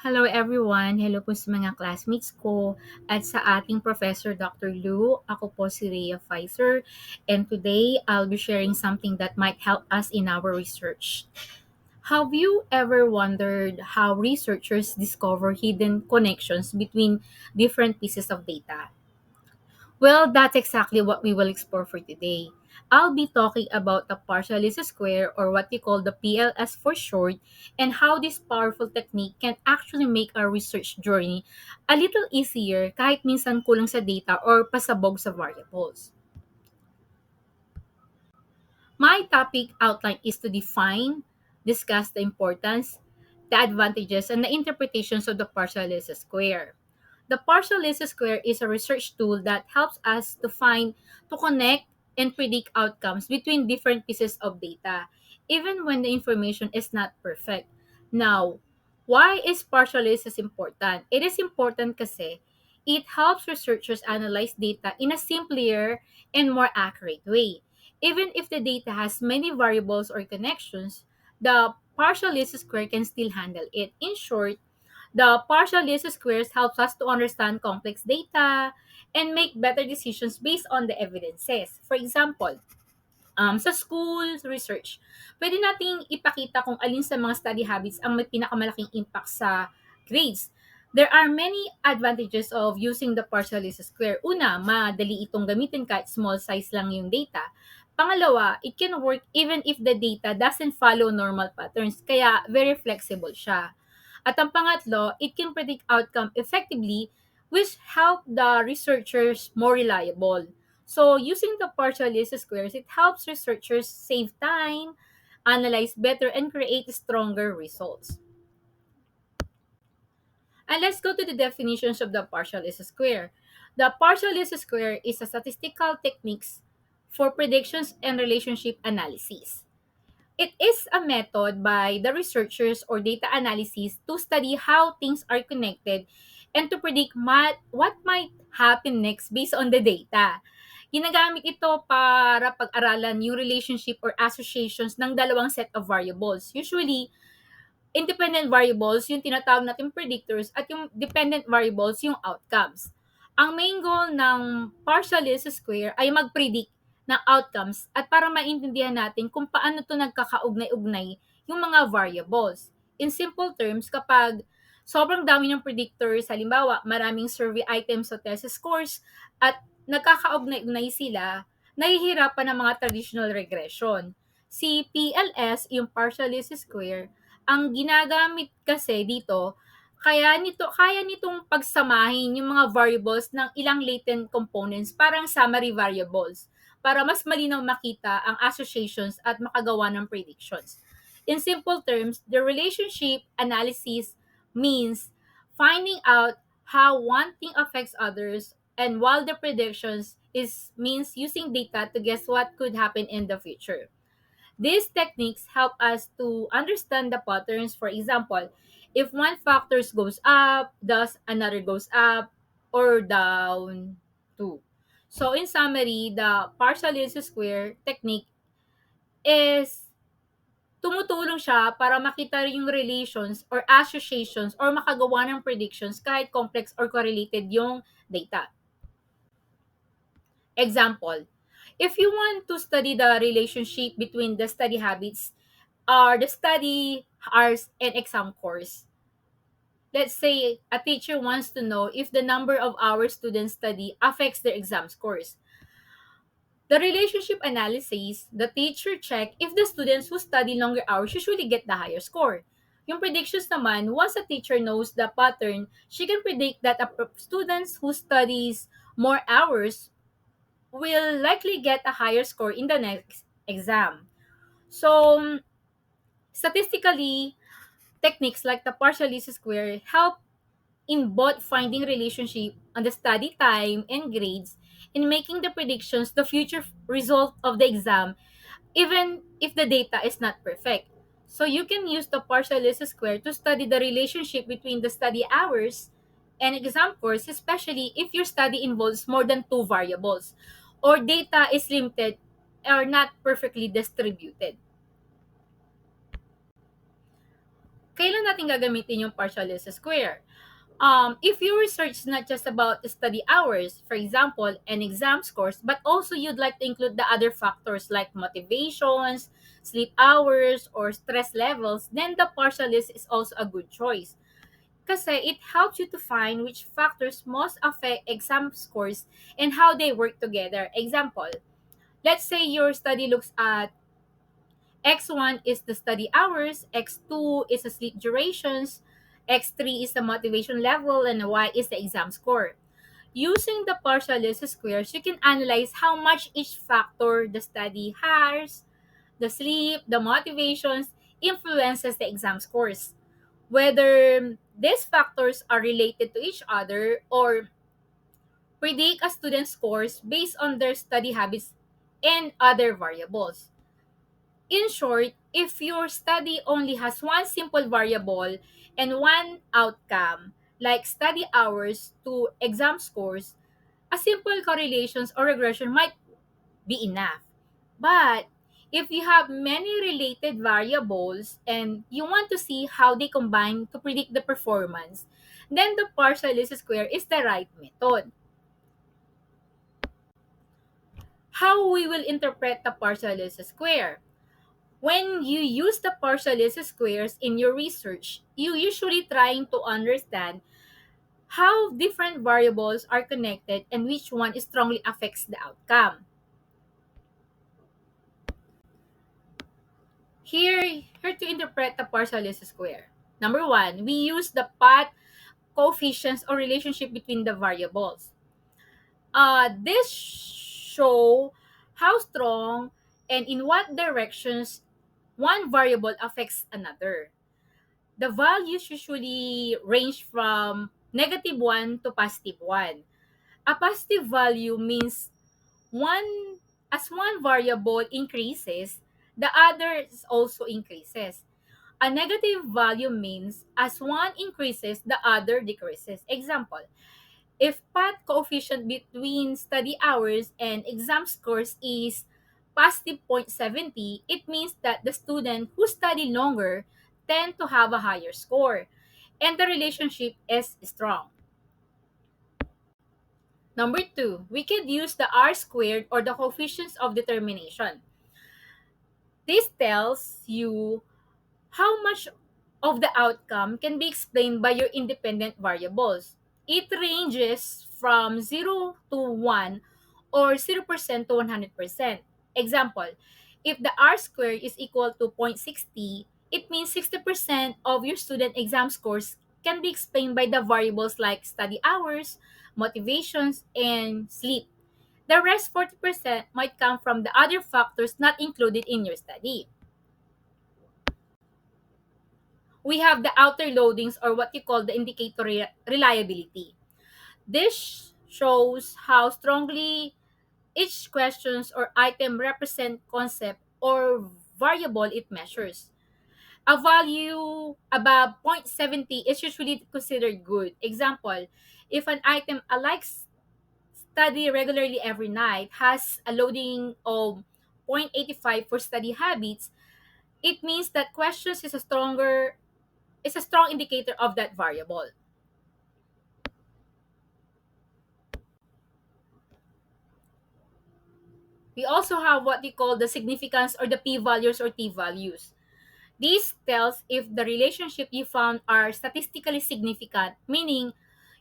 Hello everyone. Hello po sa mga classmates ko at sa ating Professor Dr. Lu. Ako po si Rhea Pfizer and today I'll be sharing something that might help us in our research. Have you ever wondered how researchers discover hidden connections between different pieces of data? Well, that's exactly what we will explore for today. I'll be talking about the partial least square, or what we call the PLS for short, and how this powerful technique can actually make our research journey a little easier kahit minsan kulang sa data or pasabog sa variables. My topic outline is to define, discuss the importance, the advantages, and the interpretations of the partial least square. The partial least square is a research tool that helps us to connect, and predict outcomes between different pieces of data, even when the information is not perfect. Now, why is partial least important? It is important kasi it helps researchers analyze data in a simpler and more accurate way. Even if the data has many variables or connections, the partial least square can still handle it. In short, the partial least squares helps us to understand complex data and make better decisions based on the evidences. For example, sa school research, pwede nating ipakita kung alin sa mga study habits ang may pinakamalaking impact sa grades. There are many advantages of using the partial least square. Una, madali itong gamitin kahit small size lang yung data. Pangalawa, it can work even if the data doesn't follow normal patterns, kaya very flexible siya. At ang pangatlo, it can predict outcome effectively, which help the researchers more reliable. So, using the partial least squares, it helps researchers save time, analyze better, and create stronger results. And let's go to the definitions of the partial least square. The partial least square is a statistical techniques for predictions and relationship analysis. It is a method by the researchers or data analysis to study how things are connected and to predict what might happen next based on the data. Ginagamit ito para pag-aralan yung relationship or associations ng dalawang set of variables. Usually, independent variables yung tinatawag natin predictors at yung dependent variables yung outcomes. Ang main goal ng partial least square ay mag-predict ng outcomes at para maintindihan natin kung paano ito nagkakaugnay-ugnay yung mga variables. In simple terms, kapag sobrang dami ng predictors, halimbawa maraming survey items o test scores at nagkakaugnay-ugnay sila, nahihirapan ng mga traditional regression. Si PLS, yung partial least square, ang ginagamit kasi dito, kaya nitong pagsamahin yung mga variables ng ilang latent components, parang summary variables, para mas malinaw makita ang associations at makagawa ng predictions. In simple terms, the relationship analysis means finding out how one thing affects others, and while the predictions is means using data to guess what could happen in the future. These techniques help us to understand the patterns. For example, if one factor goes up, does another goes up or down too. So in summary, the partial least square technique is tumutulong siya para makita rin yung relations or associations or makagawa ng predictions kahit complex or correlated yung data. Example, if you want to study the relationship between the study habits or the study hours and exam course. Let's say a teacher wants to know if the number of hours students study affects their exam scores. The relationship analysis, the teacher check if the students who study longer hours usually get the higher score. Yung predictions naman, once a teacher knows the pattern, she can predict that students who studies more hours will likely get a higher score in the next exam. So, statistically, techniques like the partial least square help in both finding relationship on the study time and grades in making the predictions the future result of the exam even if the data is not perfect. So you can use the partial least square to study the relationship between the study hours and exam course, especially if your study involves more than two variables or data is limited or not perfectly distributed. Kailan natin gagamitin yung partial least square? If your research is not just about study hours, for example, and exam scores, but also you'd like to include the other factors like motivations, sleep hours, or stress levels, then the partial list is also a good choice. Kasi it helps you to find which factors most affect exam scores and how they work together. Example, let's say your study looks at X1 is the study hours, X2 is the sleep durations, X3 is the motivation level, and Y is the exam score. Using the partial least squares, you can analyze how much each factor, the study hours, the sleep, the motivations, influences the exam scores. Whether these factors are related to each other or predict a student's scores based on their study habits and other variables. In short, if your study only has one simple variable and one outcome, like study hours to exam scores, a simple correlations or regression might be enough. But if you have many related variables and you want to see how they combine to predict the performance, then the partial least square is the right method. How we will interpret the partial least square? When you use the partial least squares in your research, you usually trying to understand how different variables are connected and which one strongly affects the outcome. Here to interpret the partial least square. Number one, we use the path coefficients or relationship between the variables. This show how strong and in what directions one variable affects another. The values usually range from -1 to +1. A positive value means one as one variable increases, the other also increases. A negative value means as one increases, the other decreases. Example, if path coefficient between study hours and exam scores is positive 0.70, it means that the student who study longer tend to have a higher score and the relationship is strong. Number two, we could use the R squared or the coefficients of determination. This tells you how much of the outcome can be explained by your independent variables. It ranges from 0 to 1 or 0% to 100%. Example, if the R squared is equal to 0.60, it means 60% of your student exam scores can be explained by the variables like study hours, motivations, and sleep. The rest 40% might come from the other factors not included in your study. We have the outer loadings or what you call the indicator reliability. This shows how strongly each questions or item represent concept or variable it measures. A value above 0.70 is usually considered good. Example, if an item I like study regularly every night has a loading of 0.85 for study habits, it means that questions is a strong indicator of that variable. We also have what we call the significance or the p-values or t-values. This tells if the relationship you found are statistically significant, meaning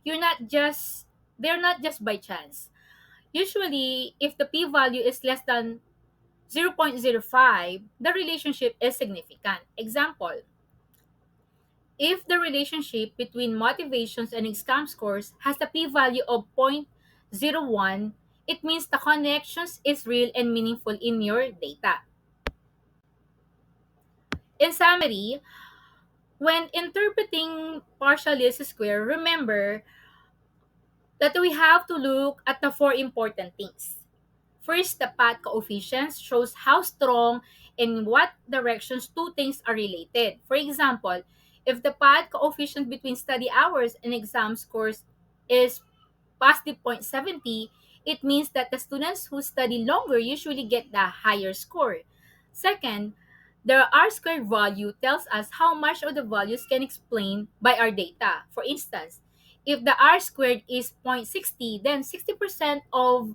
you're not just they're not just by chance. Usually, if the p-value is less than 0.05, the relationship is significant. Example, if the relationship between motivations and exam scores has a p-value of 0.01, it means the connections is real and meaningful in your data. In summary, when interpreting partial least square, remember that we have to look at the four important things. First, the path coefficients shows how strong and what directions two things are related. For example, if the path coefficient between study hours and exam scores is positive 0.70, it means that the students who study longer usually get the higher score. Second, The R squared value tells us how much of the values can explain by our data. For instance, if the R squared is 0.60, then 60% of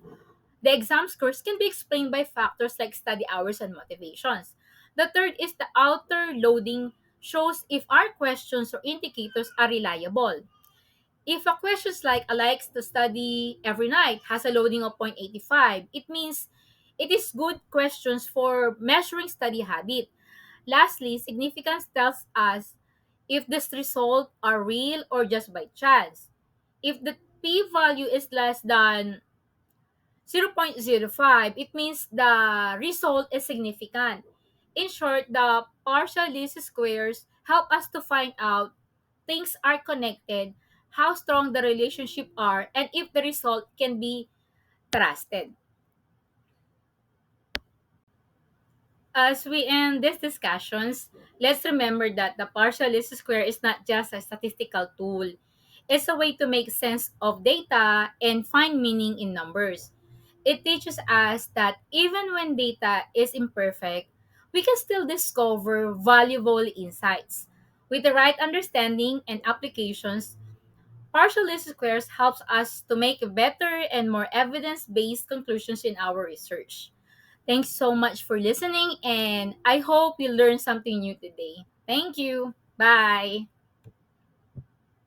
the exam scores can be explained by factors like study hours and motivations. The third is the outer loading shows if our questions or indicators are reliable. If a question like "I likes to study every night" has a loading of 0.85, it means it is good questions for measuring study habit. Lastly, significance tells us if this result are real or just by chance. If the p-value is less than 0.05, it means the result is significant. In short, the partial least squares help us to find out things are connected, how strong the relationship are, and if the result can be trusted. As we end these discussions, let's remember that the partial least square is not just a statistical tool. It's a way to make sense of data and find meaning in numbers. It teaches us that even when data is imperfect, we can still discover valuable insights. With the right understanding and applications, partial least squares helps us to make better and more evidence-based conclusions in our research. Thanks so much for listening, and I hope you learned something new today. Thank you. Bye.